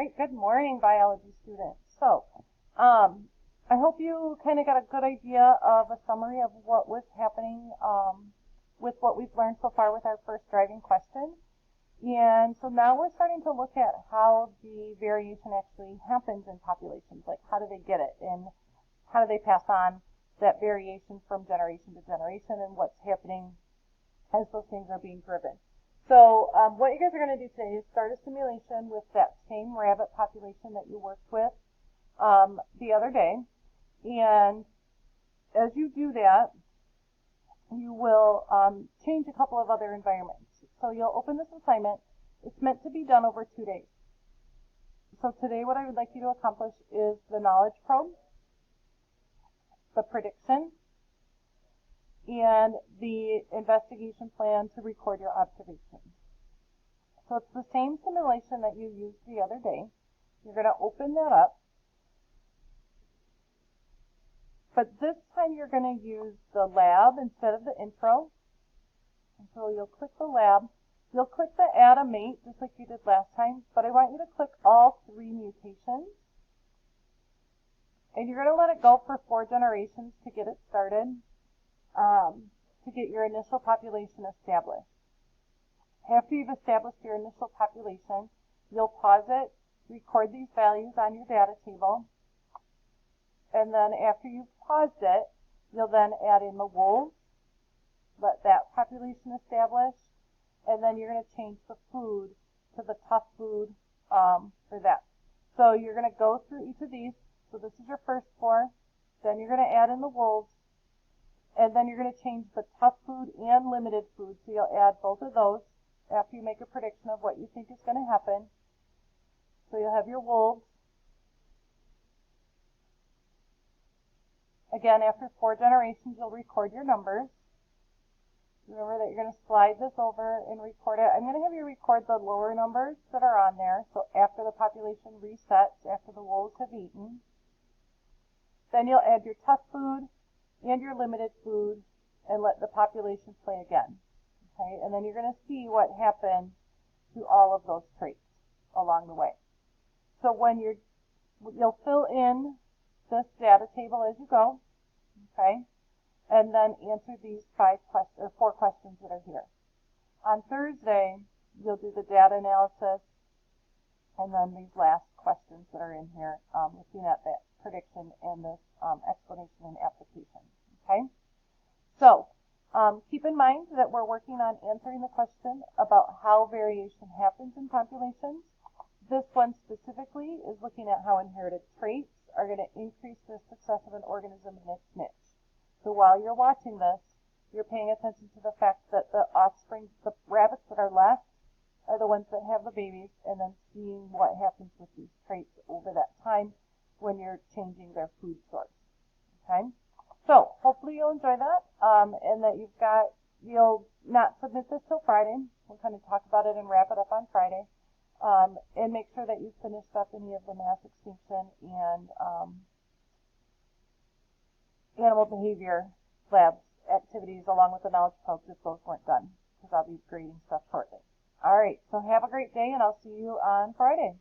right, good morning, biology students. I hope you kind of got a good idea of a summary of what was happening with what we've learned so far with our first driving question. And so now we're starting to look at how the variation actually happens in populations, like how do they get it and how do they pass on that variation from generation to generation and what's happening as those things are being driven. So what you guys are going to do today is start a simulation with that same rabbit population that you worked with the other day. And as you do that, you will change a couple of other environments. So you'll open this assignment. It's meant to be done over 2 days. So today what I would like you to accomplish is the knowledge probe, the prediction, and the investigation plan to record your observations. So it's the same simulation that you used the other day. You're going to open that up. But this time you're going to use the lab instead of the intro. And so you'll click the lab. You'll click the add a mate just like you did last time, but I want you to click all 3 mutations. And you're going to let it go for 4 generations to get it started, to get your initial population established. After you've established your initial population, you'll pause it, record these values on your data table, and then after you've paused it, you'll then add in the wolves, let that population establish, and then you're going to change the food to the tough food for that. So you're going to go through each of these. So this is your first 4. Then you're going to add in the wolves, and then you're going to change the tough food and limited food. So you'll add both of those after you make a prediction of what you think is going to happen. So you'll have your wolves. Again, after 4 generations, you'll record your numbers. Remember that you're going to slide this over and record it. I'm going to have you record the lower numbers that are on there. So after the population resets, after the wolves have eaten. Then you'll add your tough food and your limited food and let the population play again. Okay, and then you're going to see what happens to all of those traits along the way. So when you'll fill in this data table as you go, okay, and then answer these 4 questions that are here. On Thursday, you'll do the data analysis and then these last questions that are in here, looking at that prediction and this explanation and application. Okay, so keep in mind that we're working on answering the question about how variation happens in populations. This one specifically is looking at how inherited traits are going to increase the success of an organism in its niche. So while you're watching this, you're paying attention to the fact that the offspring, the rabbits that are left, are the ones that have the babies, and then seeing what happens with these traits over that time when you're changing their food source. Okay? So hopefully you'll enjoy that, and that you'll not submit this till Friday. We'll kind of talk about it and wrap it up on Friday. And make sure that you've finished up any of the mass extinction and animal behavior lab activities along with the knowledge probes if those weren't done, because I'll be grading stuff shortly. All right, so have a great day, and I'll see you on Friday.